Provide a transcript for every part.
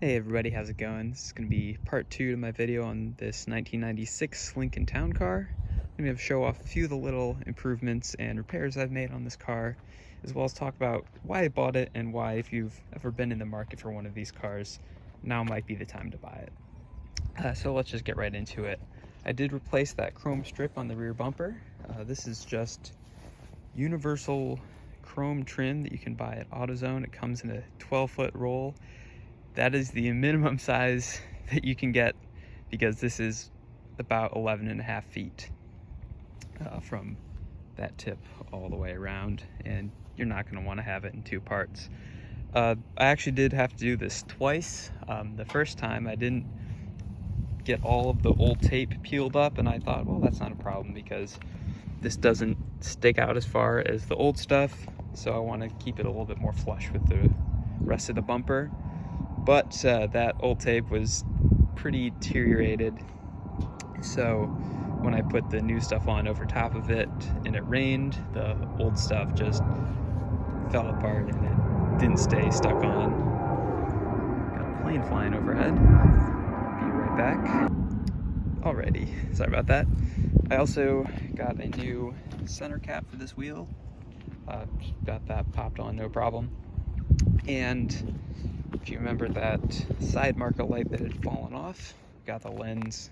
Hey everybody, how's it going? This is going to be part 2 to my video on this 1996 Lincoln Town Car. I'm going to show off a few of the little improvements and repairs I've made on this car, as well as talk about why I bought it and why, if you've ever been in the market for one of these cars, now might be the time to buy it. So let's just get right into it. I did replace that chrome strip on the rear bumper. This is just universal chrome trim that you can buy at AutoZone. It comes in a 12-foot roll. That is the minimum size that you can get because this is about 11.5 feet from that tip all the way around, and you're not going to want to have it in 2 parts. I actually did have to do this twice. The first time I didn't get all of the old tape peeled up, and I thought, well, that's not a problem because this doesn't stick out as far as the old stuff, so I want to keep it a little bit more flush with the rest of the bumper. But that old tape was pretty deteriorated, so when I put the new stuff on over top of it and it rained, the old stuff just fell apart and it didn't stay stuck on. Got a plane flying overhead. Be right back. Alrighty, sorry about that. I also got a new center cap for this wheel. Got that popped on, no problem. And if you remember that side marker light that had fallen off, got the lens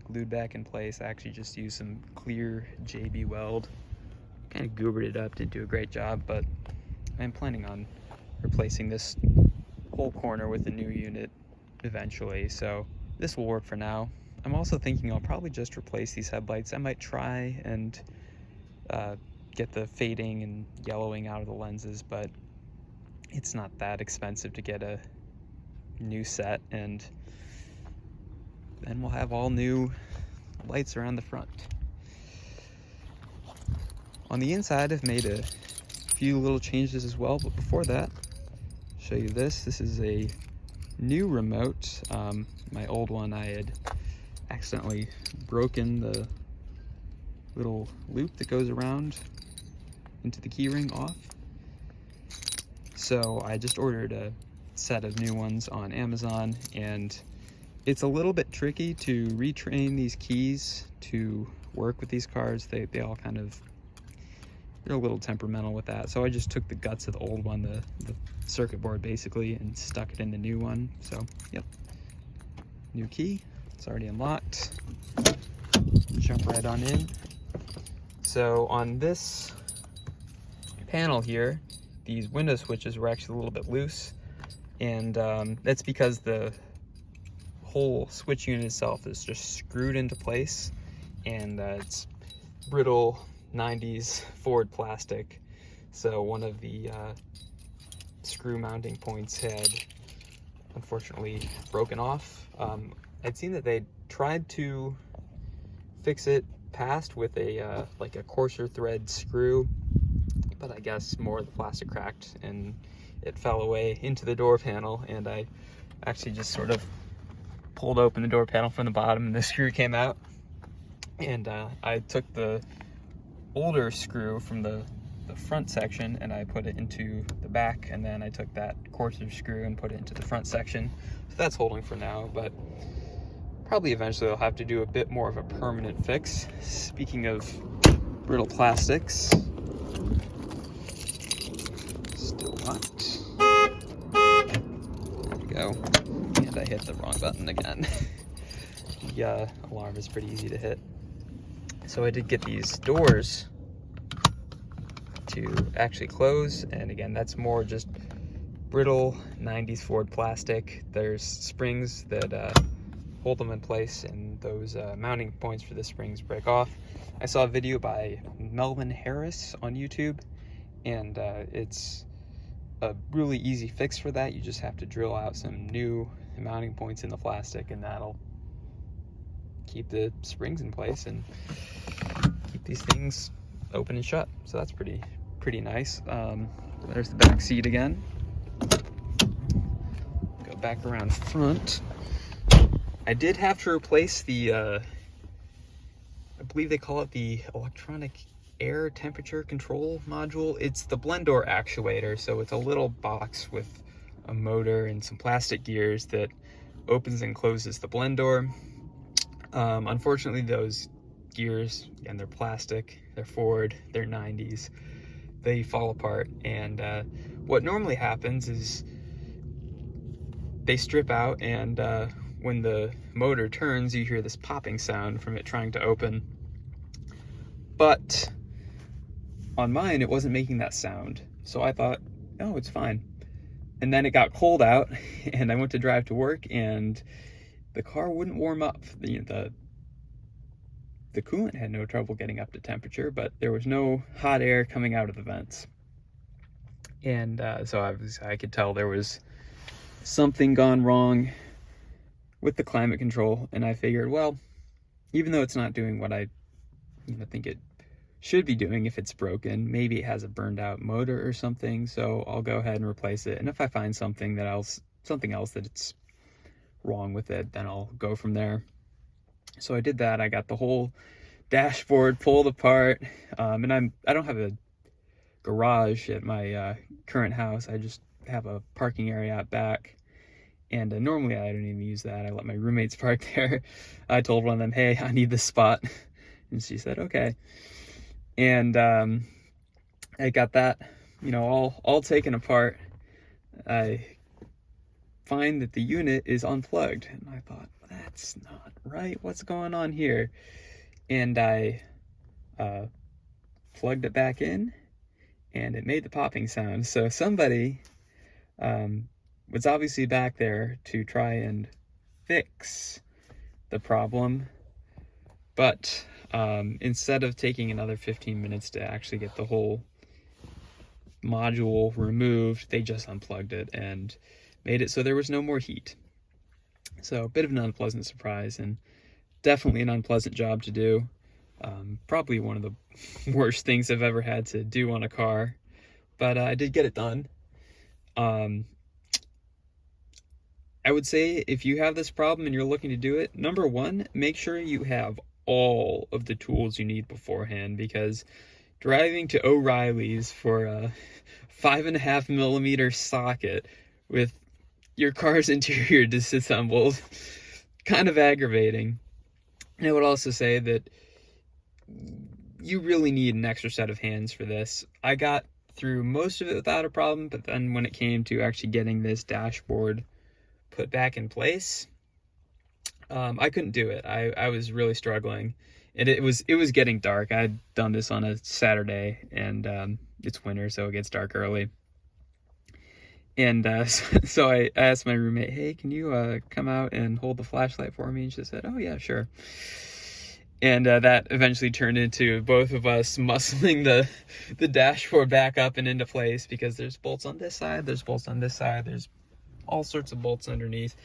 glued back in place. I actually just used some clear JB Weld, kind of goobered it up, didn't do a great job, but I'm planning on replacing this whole corner with a new unit eventually, so this will work for now. I'm also thinking I'll probably just replace these headlights. I might try and get the fading and yellowing out of the lenses, but it's not that expensive to get a new set, and then we'll have all new lights around the front. On the inside, I've made a few little changes as well, but before that, I'll show you this. This is a new remote. My old one, I had accidentally broken the little loop that goes around into the keyring off. So I just ordered a set of new ones on Amazon, and it's a little bit tricky to retrain these keys to work with these cars. They all kind of, they're a little temperamental with that. So I just took the guts of the old one, the circuit board basically, and stuck it in the new one. So, yep, new key. It's already unlocked. Jump right on in. So on this panel here, these window switches were actually a little bit loose, and that's because the whole switch unit itself is just screwed into place, and it's brittle 90s Ford plastic, so one of the screw mounting points had unfortunately broken off. I'd seen that they tried to fix it past with a like a coarser thread screw, but I guess more of the plastic cracked and it fell away into the door panel, and I actually just sort of pulled open the door panel from the bottom and the screw came out, and I took the older screw from the front section and I put it into the back, and then I took that coarser screw and put it into the front section. So that's holding for now, but probably eventually I'll have to do a bit more of a permanent fix. Speaking of brittle plastics, still locked. There we go. And I hit the wrong button again. The alarm is pretty easy to hit. So I did get these doors to actually close, and again, that's more just brittle 90s Ford plastic. There's springs that hold them in place, and those mounting points for the springs break off. I saw a video by Melvin Harris on YouTube, and it's a really easy fix for that. You just have to drill out some new mounting points in the plastic, and that'll keep the springs in place and keep these things open and shut. So that's pretty nice. There's the back seat again. Go back around front. I did have to replace the I believe they call it the electronic air temperature control module. It's the blend door actuator, so it's a little box with a motor and some plastic gears that opens and closes the blend door. Unfortunately, those gears, and they're plastic, they're Ford, they're 90s, they fall apart, and what normally happens is they strip out, and when the motor turns, you hear this popping sound from it trying to open. But on mine, it wasn't making that sound, so I thought, oh, it's fine. And then it got cold out, and I went to drive to work, and the car wouldn't warm up. The coolant had no trouble getting up to temperature, but there was no hot air coming out of the vents. And so I could tell there was something gone wrong with the climate control, and I figured, well, even though it's not doing what I think it should be doing, if it's broken, maybe it has a burned out motor or something, so I'll go ahead and replace it. And if I find something else that it's wrong with it, then I'll go from there. So I did that. I got the whole dashboard pulled apart, and I don't have a garage at my current house. I just have a parking area out back, and normally I don't even use that. I let my roommates park there. I told one of them, hey, I need this spot, and she said okay. And I got that, all taken apart. I find that the unit is unplugged, and I thought, that's not right. What's going on here? And I plugged it back in, and it made the popping sound. So somebody was obviously back there to try and fix the problem, but instead of taking another 15 minutes to actually get the whole module removed, they just unplugged it and made it so there was no more heat. So a bit of an unpleasant surprise, and definitely an unpleasant job to do. Probably one of the worst things I've ever had to do on a car, but I did get it done. I would say if you have this problem and you're looking to do it, number one, make sure you have all of the tools you need beforehand, because driving to O'Reilly's for a 5.5 millimeter socket with your car's interior disassembled, kind of aggravating. And I would also say that you really need an extra set of hands for this. I got through most of it without a problem, but then when it came to actually getting this dashboard put back in place, I couldn't do it. I was really struggling, and it was getting dark. I'd done this on a Saturday, and it's winter, so it gets dark early. And so I asked my roommate, hey, can you come out and hold the flashlight for me? And she said, oh yeah, sure. And that eventually turned into both of us muscling the dashboard back up and into place, because there's bolts on this side, there's bolts on this side, there's all sorts of bolts underneath,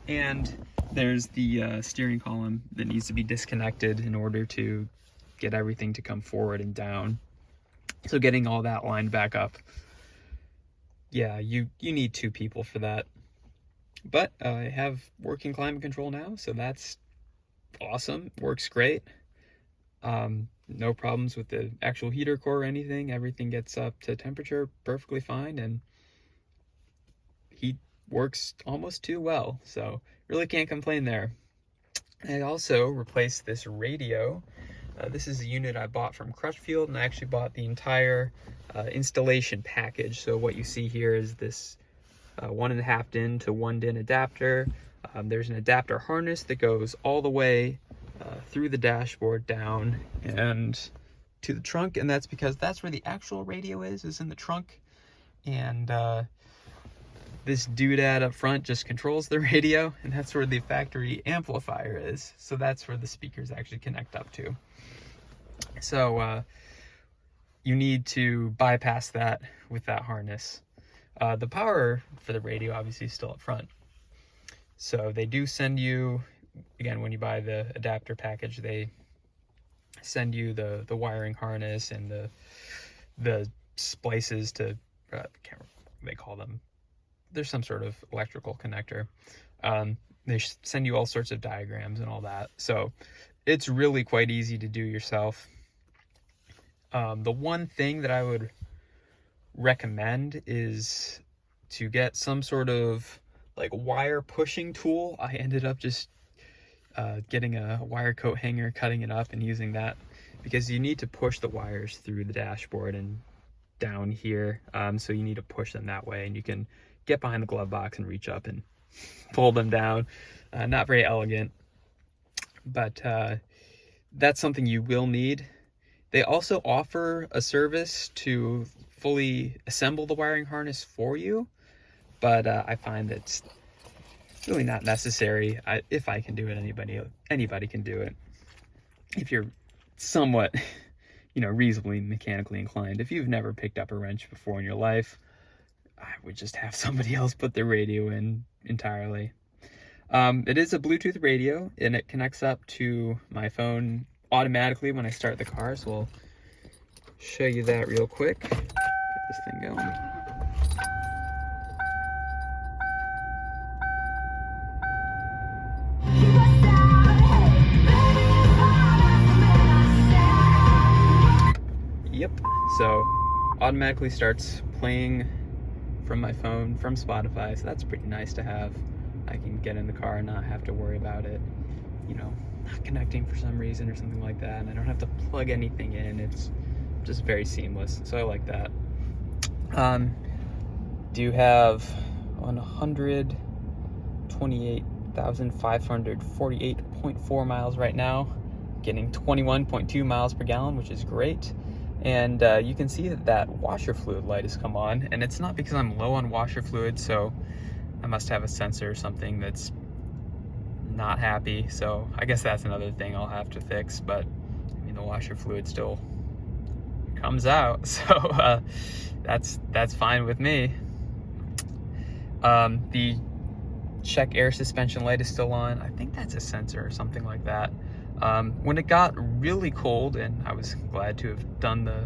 and there's the steering column that needs to be disconnected in order to get everything to come forward and down. So getting all that lined back up, yeah, you need two people for that. But I have working climate control now, so that's awesome. Works great. No problems with the actual heater core or anything. Everything gets up to temperature perfectly fine, and heat works almost too well, so really can't complain there. I also replaced this radio. This is a unit I bought from Crutchfield, and I actually bought the entire installation package. So what you see here is this 1.5 DIN to 1 DIN adapter. There's an adapter harness that goes all the way through the dashboard down and to the trunk, and that's because that's where the actual radio is in the trunk. And this doodad up front just controls the radio, and that's where the factory amplifier is. So that's where the speakers actually connect up to. So you need to bypass that with that harness. The power for the radio obviously is still up front. So they do send you, again, when you buy the adapter package, they send you the wiring harness and the splices to, I can't remember what they call them. There's some sort of electrical connector. They send you all sorts of diagrams and all that. So it's really quite easy to do yourself. The one thing that I would recommend is to get some sort of like wire pushing tool. I ended up just getting a wire coat hanger, cutting it up and using that, because you need to push the wires through the dashboard and down here. So you need to push them that way, and you can get behind the glove box and reach up and pull them down. Not very elegant, but that's something you will need. They also offer a service to fully assemble the wiring harness for you, but I find that's really not necessary. If I can do it, anybody can do it. If you're somewhat, reasonably mechanically inclined. If you've never picked up a wrench before in your life, I would just have somebody else put their radio in entirely. It is a Bluetooth radio, and it connects up to my phone automatically when I start the car, so we'll show you that real quick. Get this thing going. Yep, so automatically starts playing from my phone, from Spotify, so that's pretty nice to have. I can get in the car and not have to worry about it, not connecting for some reason or something like that, and I don't have to plug anything in. It's just very seamless, so I like that. Do have 128,548.4 miles right now, getting 21.2 miles per gallon, which is great. And you can see that washer fluid light has come on, and it's not because I'm low on washer fluid, so I must have a sensor or something that's not happy. So I guess that's another thing I'll have to fix, but the washer fluid still comes out, so that's fine with me. The check air suspension light is still on. I think that's a sensor or something like that. When it got really cold, and I was glad to have done the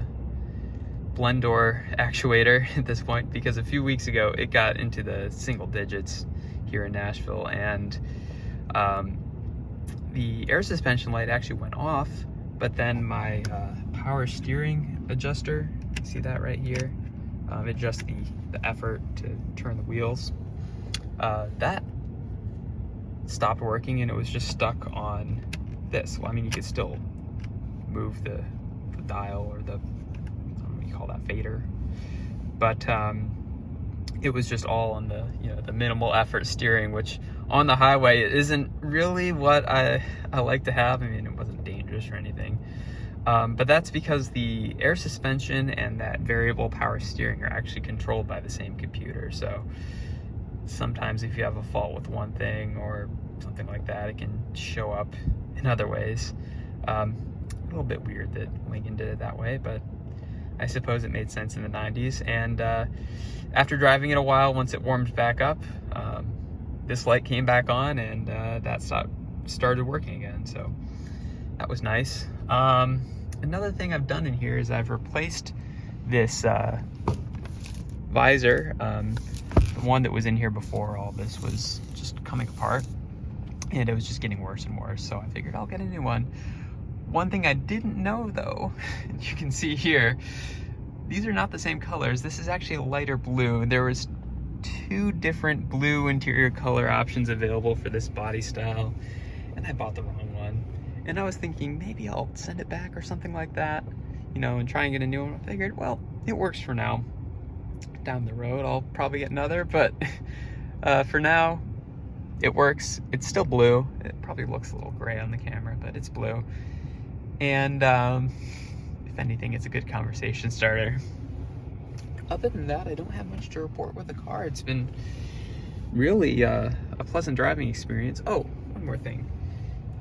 blend door actuator at this point, because a few weeks ago it got into the single digits here in Nashville, and the air suspension light actually went off, but then my power steering adjuster, see that right here, it adjusts the effort to turn the wheels, that stopped working, and it was just stuck on this. Well, you could still move the dial, or the, what do you call that, fader, but it was just all on the the minimal effort steering, which on the highway isn't really what I like to have. It wasn't dangerous or anything, but that's because the air suspension and that variable power steering are actually controlled by the same computer. So sometimes if you have a fault with one thing or something like that, it can show up in other ways. A little bit weird that Lincoln did it that way, but I suppose it made sense in the 90s. And after driving it a while, once it warmed back up, this light came back on, and that started working again, so that was nice. Another thing I've done in here is I've replaced this visor. The one that was in here before all this was just coming apart, and it was just getting worse and worse, so I figured I'll get a new one. One thing I didn't know though, you can see here, these are not the same colors. This is actually a lighter blue. There was 2 different blue interior color options available for this body style, and I bought the wrong one. And I was thinking maybe I'll send it back or something like that, and try and get a new one. I figured, well, it works for now. Down the road I'll probably get another, but for now it works. It's still blue. It probably looks a little gray on the camera, but it's blue. And if anything, it's a good conversation starter. Other than that, I don't have much to report with the car. It's been really a pleasant driving experience. Oh, one more thing.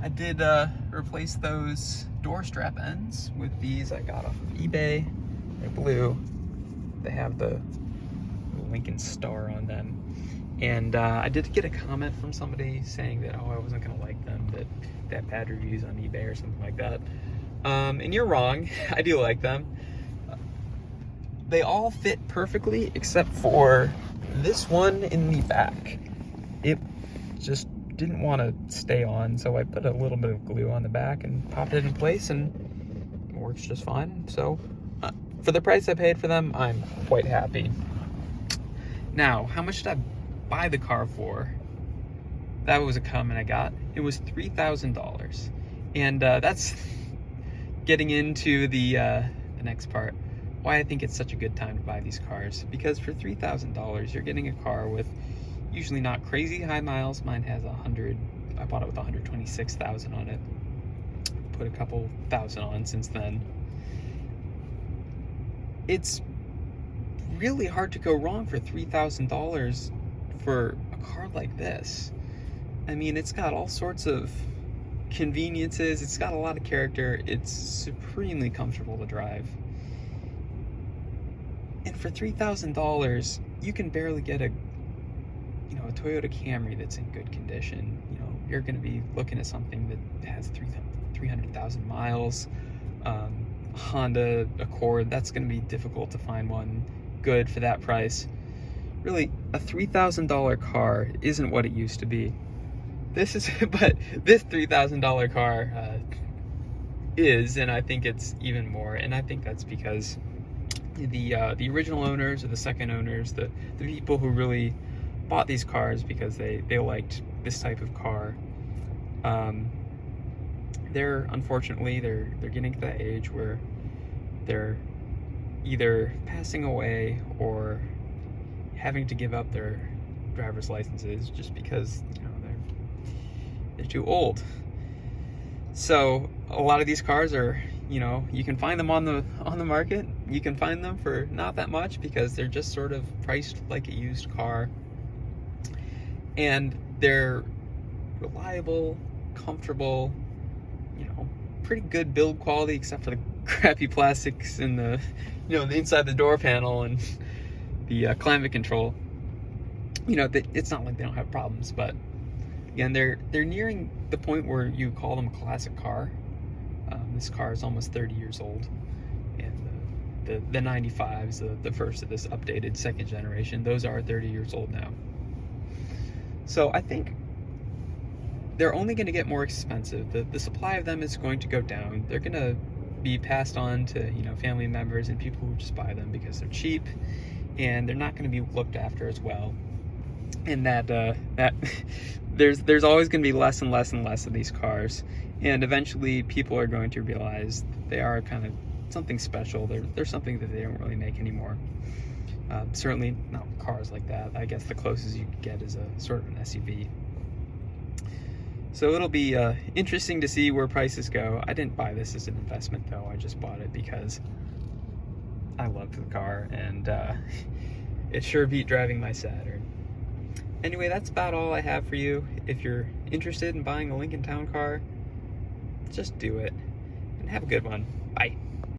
I did replace those door strap ends with these I got off of eBay. They're blue. They have the Lincoln star on them. And I did get a comment from somebody saying that, I wasn't going to like them, that they have bad reviews on eBay or something like that. And you're wrong. I do like them. They all fit perfectly except for this one in the back. It just didn't want to stay on, so I put a little bit of glue on the back and popped it in place, and it works just fine. So for the price I paid for them, I'm quite happy. Now, how much did I buy the car for? That was a comment I got. It was $3,000. And that's getting into the next part. Why I think it's such a good time to buy these cars. Because for $3,000, you're getting a car with usually not crazy high miles. Mine has 100. I bought it with 126,000 on it. Put a couple thousand on since then. It's really hard to go wrong for $3,000 for a car like this. I mean, it's got all sorts of conveniences. It's got a lot of character. It's supremely comfortable to drive. And for $3,000, you can barely get a Toyota Camry that's in good condition. You're going to be looking at something that has 300,000 miles. Honda Accord, that's going to be difficult to find one good for that price. Really, a $3,000 car isn't what it used to be. But this $3,000 car is, and I think it's even more. And I think that's because the original owners or the second owners, the people who really bought these cars because they liked this type of car, unfortunately they're getting to that age where they're either passing away or having to give up their driver's licenses just because they're too old. So a lot of these cars are, you can find them on the market. You can find them for not that much because they're just sort of priced like a used car. And they're reliable, comfortable, pretty good build quality, except for the crappy plastics in the inside the door panel and the climate control. It's not like they don't have problems, but again, they're nearing the point where you call them a classic car. This car is almost 30 years old, and the 95s, the first of this updated second generation, those are 30 years old now. So I think they're only going to get more expensive. The supply of them is going to go down. They're going to be passed on to family members and people who just buy them because they're cheap, and they're not going to be looked after as well. And that there's always going to be less and less and less of these cars, and eventually people are going to realize they are kind of something special. They're something that they don't really make anymore. Certainly not cars like that. I guess the closest you could get is a sort of an SUV. So it'll be interesting to see where prices go. I didn't buy this as an investment though. I just bought it because I loved the car, and it sure beat driving my Saturn. Anyway, that's about all I have for you. If you're interested in buying a Lincoln Town car, just do it. And have a good one. Bye.